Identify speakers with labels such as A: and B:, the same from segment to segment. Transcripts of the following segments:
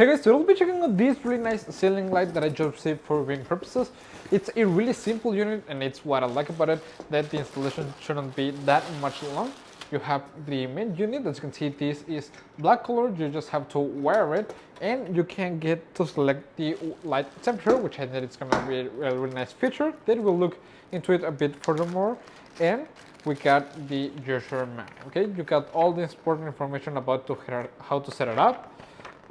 A: Hey guys, so we'll be checking out this really nice ceiling light that I just received for viewing purposes. It's a really simple unit, and it's what I like about it, that the installation shouldn't be that much long. You have the main unit. As you can see, this is black color. You just have to wear it, and you can get to select the light temperature, which I think it's gonna be a really nice feature. Then we'll look into it a bit furthermore. And we got the user manual. Okay, you got all the important information about how to set it up,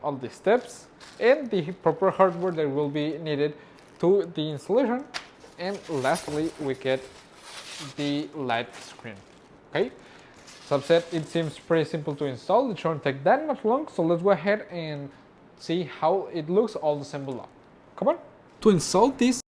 A: all the steps, and the proper hardware that will be needed to the installation. And lastly, we get the light screen. Okay, so I've said it seems pretty simple to install. It shouldn't take that much long, so let's go ahead and see how it looks all assembled up. Come on. To install this